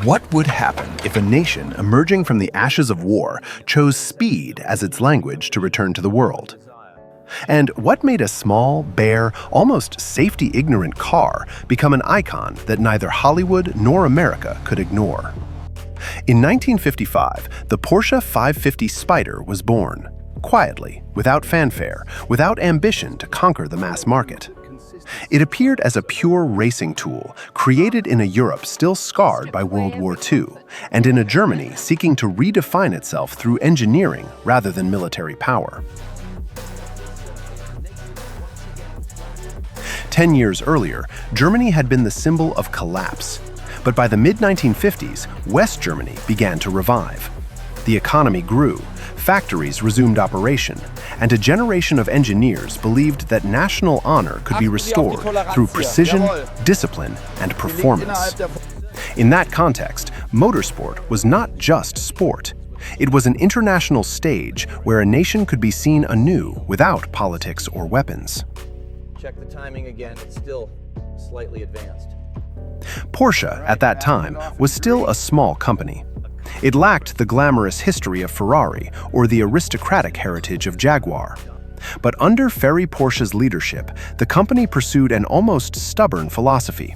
What would happen if a nation emerging from the ashes of war chose speed as its language to return to the world? And what made a small, bare, almost safety-ignorant car become an icon that neither Hollywood nor America could ignore? In 1955, the Porsche 550 Spyder was born, quietly, without fanfare, without ambition to conquer the mass market. It appeared as a pure racing tool, created in a Europe still scarred by World War II, and in a Germany seeking to redefine itself through engineering rather than military power. 10 years earlier, Germany had been the symbol of collapse. But by the mid-1950s, West Germany began to revive. The economy grew, factories resumed operation, and a generation of engineers believed that national honor could be restored through precision, discipline, and performance. In that context, motorsport was not just sport. It was an international stage where a nation could be seen anew without politics or weapons. Check the timing again, it's still slightly advanced. Porsche, at that time, was still a small company. It lacked the glamorous history of Ferrari or the aristocratic heritage of Jaguar. But under Ferry Porsche's leadership, the company pursued an almost stubborn philosophy.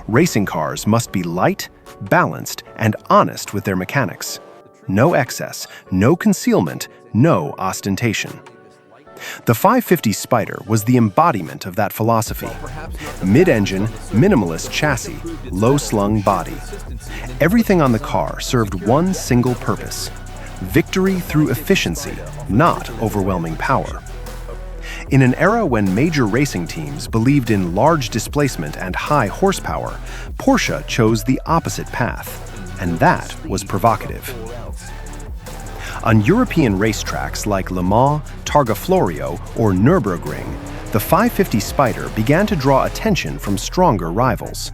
Racing cars must be light, balanced, and honest with their mechanics. No excess, no concealment, no ostentation. The 550 Spyder was the embodiment of that philosophy. Mid-engine, minimalist chassis, low-slung body. Everything on the car served one single purpose: victory through efficiency, not overwhelming power. In an era when major racing teams believed in large displacement and high horsepower, Porsche chose the opposite path, and that was provocative. On European racetracks like Le Mans, Targa Florio, or Nürburgring, the 550 Spyder began to draw attention from stronger rivals.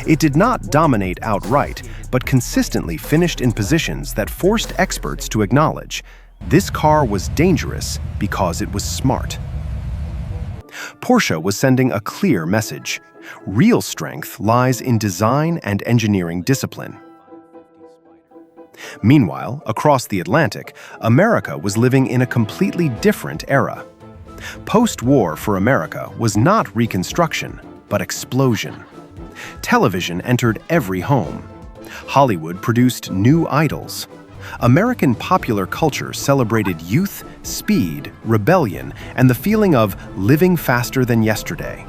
It did not dominate outright, but consistently finished in positions that forced experts to acknowledge this car was dangerous because it was smart. Porsche was sending a clear message: real strength lies in design and engineering discipline. Meanwhile, across the Atlantic, America was living in a completely different era. Post-war for America was not reconstruction, but explosion. Television entered every home. Hollywood produced new idols. American popular culture celebrated youth, speed, rebellion, and the feeling of living faster than yesterday.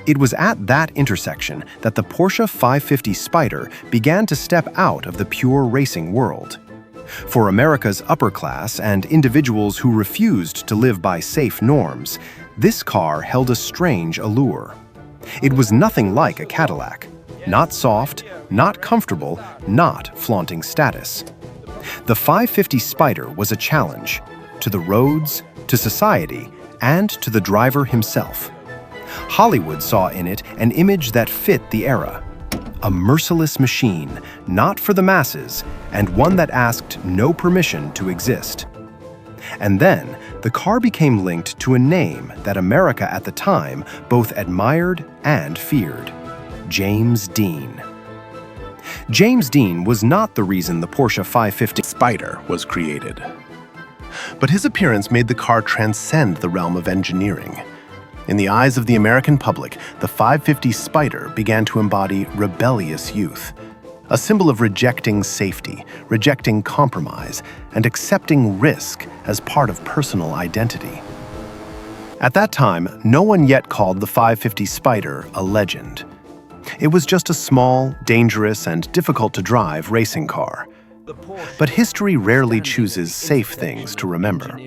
It was at that intersection that the Porsche 550 Spyder began to step out of the pure racing world. For America's upper class and individuals who refused to live by safe norms, this car held a strange allure. It was nothing like a Cadillac, not soft, not comfortable, not flaunting status. The 550 Spyder was a challenge to the roads, to society, and to the driver himself. Hollywood saw in it an image that fit the era. A merciless machine, not for the masses, and one that asked no permission to exist. And then, the car became linked to a name that America at the time both admired and feared: James Dean. James Dean was not the reason the Porsche 550 Spyder was created. But his appearance made the car transcend the realm of engineering. In the eyes of the American public, the 550 Spyder began to embody rebellious youth, a symbol of rejecting safety, rejecting compromise, and accepting risk as part of personal identity. At that time, no one yet called the 550 Spyder a legend. It was just a small, dangerous, and difficult-to-drive racing car. But history rarely chooses safe things to remember.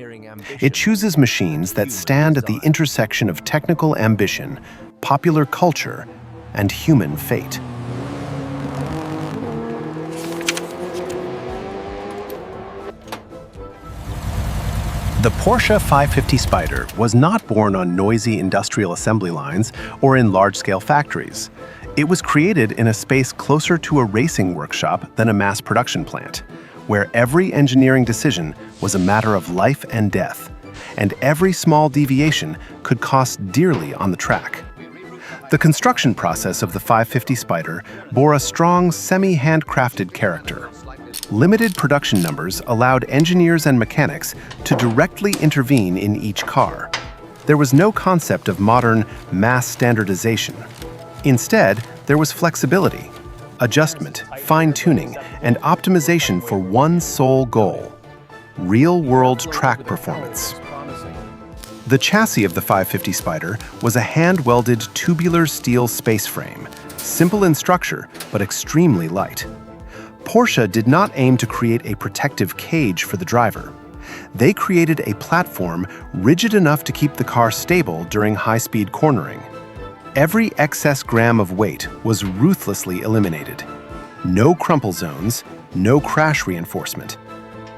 It chooses machines that stand at the intersection of technical ambition, popular culture, and human fate. The Porsche 550 Spyder was not born on noisy industrial assembly lines or in large-scale factories. It was created in a space closer to a racing workshop than a mass production plant, where every engineering decision was a matter of life and death, and every small deviation could cost dearly on the track. The construction process of the 550 Spyder bore a strong, semi-handcrafted character. Limited production numbers allowed engineers and mechanics to directly intervene in each car. There was no concept of modern mass standardization. Instead, there was flexibility, adjustment, fine-tuning, and optimization for one sole goal: real-world track performance. The chassis of the 550 Spyder was a hand-welded tubular steel space frame, simple in structure but extremely light. Porsche did not aim to create a protective cage for the driver. They created a platform rigid enough to keep the car stable during high-speed cornering. Every excess gram of weight was ruthlessly eliminated. No crumple zones, no crash reinforcement.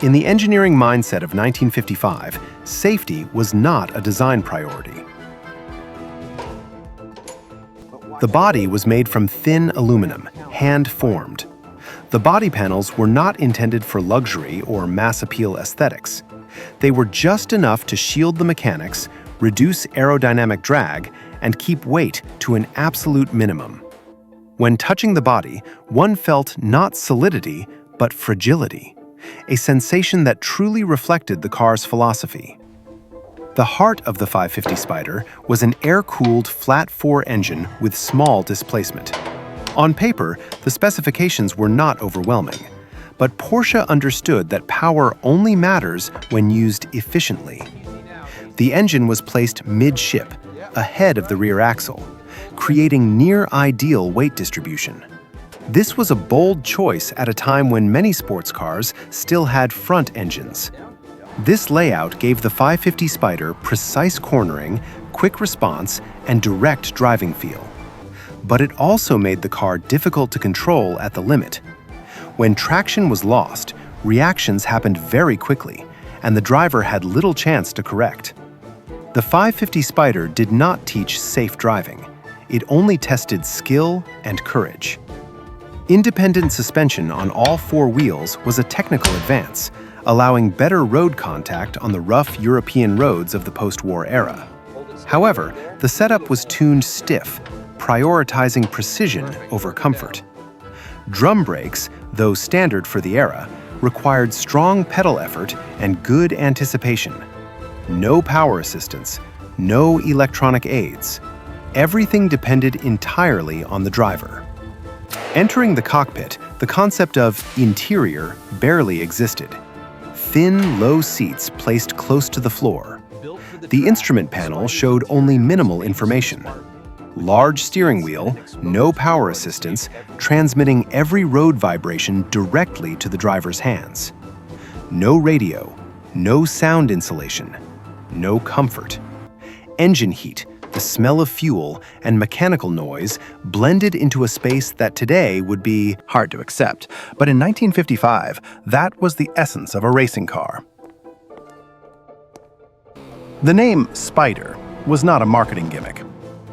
In the engineering mindset of 1955, safety was not a design priority. The body was made from thin aluminum, hand-formed. The body panels were not intended for luxury or mass appeal aesthetics. They were just enough to shield the mechanics, reduce aerodynamic drag, and keep weight to an absolute minimum. When touching the body, one felt not solidity, but fragility, a sensation that truly reflected the car's philosophy. The heart of the 550 Spyder was an air-cooled flat-4 engine with small displacement. On paper, the specifications were not overwhelming, but Porsche understood that power only matters when used efficiently. The engine was placed mid-ship, ahead of the rear axle, creating near-ideal weight distribution. This was a bold choice at a time when many sports cars still had front engines. This layout gave the 550 Spyder precise cornering, quick response, and direct driving feel. But it also made the car difficult to control at the limit. When traction was lost, reactions happened very quickly, and the driver had little chance to correct. The 550 Spyder did not teach safe driving. It only tested skill and courage. Independent suspension on all four wheels was a technical advance, allowing better road contact on the rough European roads of the post-war era. However, the setup was tuned stiff, prioritizing precision over comfort. Drum brakes, though standard for the era, required strong pedal effort and good anticipation. No power assistance, no electronic aids. Everything depended entirely on the driver. Entering the cockpit, the concept of interior barely existed. Thin, low seats placed close to the floor. The instrument panel showed only minimal information. Large steering wheel, no power assistance, transmitting every road vibration directly to the driver's hands. No radio, no sound insulation, no comfort. Engine heat, the smell of fuel, and mechanical noise blended into a space that today would be hard to accept. But in 1955, that was the essence of a racing car. The name Spyder was not a marketing gimmick.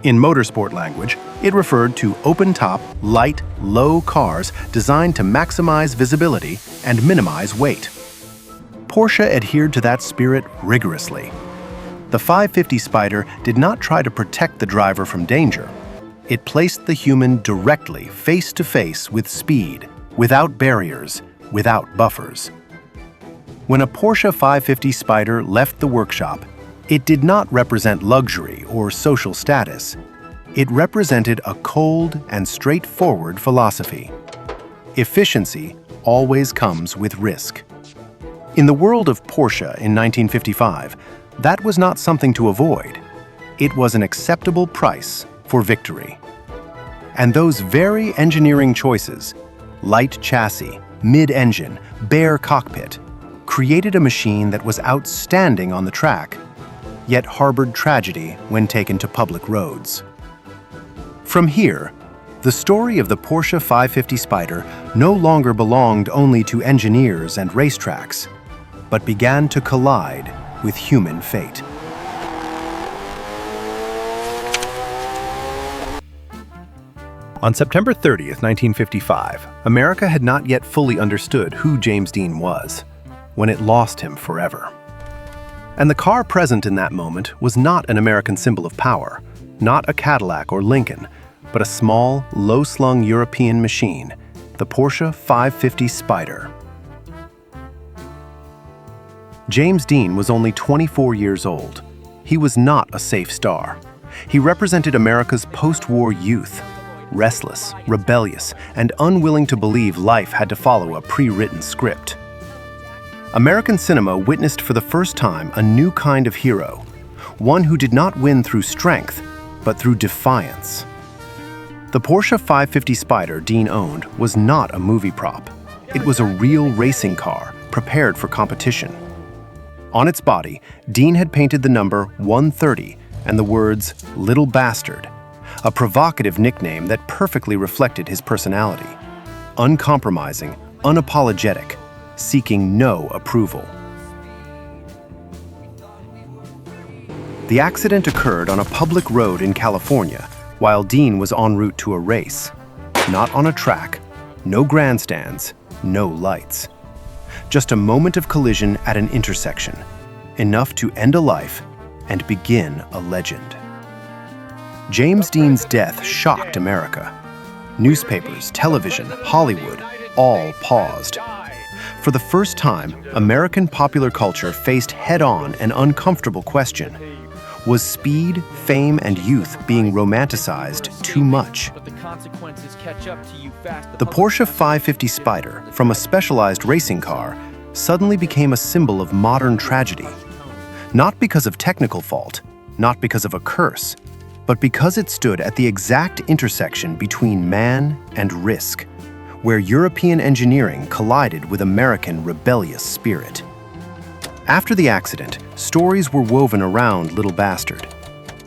In motorsport language, it referred to open-top, light, low cars designed to maximize visibility and minimize weight. Porsche adhered to that spirit rigorously. The 550 Spyder did not try to protect the driver from danger. It placed the human directly face-to-face with speed, without barriers, without buffers. When a Porsche 550 Spyder left the workshop, it did not represent luxury or social status. It represented a cold and straightforward philosophy. Efficiency always comes with risk. In the world of Porsche in 1955, that was not something to avoid. It was an acceptable price for victory. And those very engineering choices, light chassis, mid-engine, bare cockpit, created a machine that was outstanding on the track, yet harbored tragedy when taken to public roads. From here, the story of the Porsche 550 Spyder no longer belonged only to engineers and racetracks, but began to collide with human fate. On September 30th, 1955, America had not yet fully understood who James Dean was, when it lost him forever. And the car present in that moment was not an American symbol of power, Not a Cadillac or Lincoln, but a small, low-slung European machine, the Porsche 550 Spyder. James Dean was only 24 years old. He was not a safe star. He represented America's post-war youth, restless, rebellious, and unwilling to believe life had to follow a pre-written script. American cinema witnessed for the first time a new kind of hero, one who did not win through strength, but through defiance. The Porsche 550 Spyder Dean owned was not a movie prop. It was a real racing car, prepared for competition. On its body, Dean had painted the number 130 and the words, "Little Bastard," a provocative nickname that perfectly reflected his personality. Uncompromising, unapologetic, seeking no approval. The accident occurred on a public road in California while Dean was en route to a race. Not on a track, no grandstands, no lights. Just a moment of collision at an intersection, enough to end a life and begin a legend. James Dean's death shocked America. Newspapers, television, Hollywood, all paused. For the first time, American popular culture faced head-on an uncomfortable question. Was speed, fame, and youth being romanticized too much? The Porsche 550 Spyder, from a specialized racing car, suddenly became a symbol of modern tragedy. Not because of technical fault, not because of a curse, but because it stood at the exact intersection between man and risk, where European engineering collided with American rebellious spirit. After the accident, stories were woven around Little Bastard.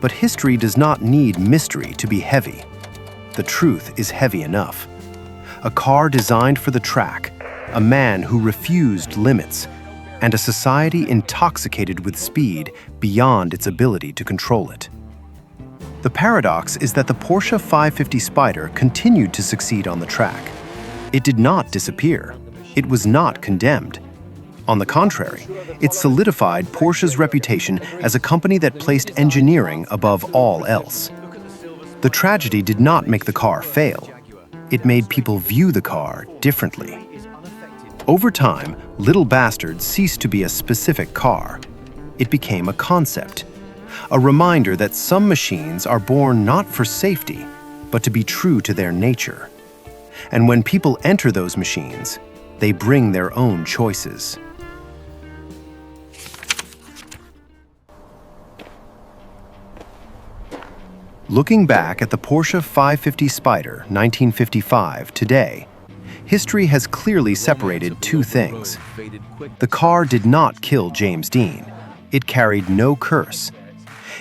But history does not need mystery to be heavy. The truth is heavy enough. A car designed for the track, a man who refused limits, and a society intoxicated with speed beyond its ability to control it. The paradox is that the Porsche 550 Spyder continued to succeed on the track. It did not disappear. It was not condemned. On the contrary, it solidified Porsche's reputation as a company that placed engineering above all else. The tragedy did not make the car fail. It made people view the car differently. Over time, Little Bastard ceased to be a specific car. It became a concept, a reminder that some machines are born not for safety, but to be true to their nature. And when people enter those machines, they bring their own choices. Looking back at the Porsche 550 Spyder 1955 today, history has clearly separated two things. The car did not kill James Dean. It carried no curse.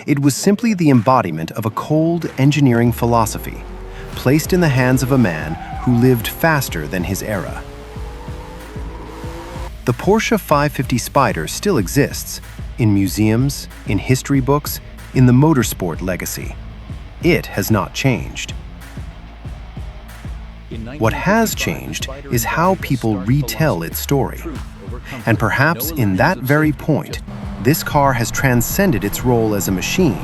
It was simply the embodiment of a cold engineering philosophy, placed in the hands of a man who lived faster than his era. The Porsche 550 Spyder still exists, in museums, in history books, in the motorsport legacy. It has not changed. What has changed is how people retell its story. And perhaps in that very point, this car has transcended its role as a machine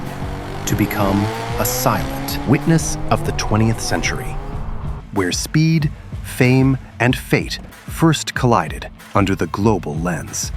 to become a silent witness of the 20th century, where speed, fame, and fate first collided under the global lens.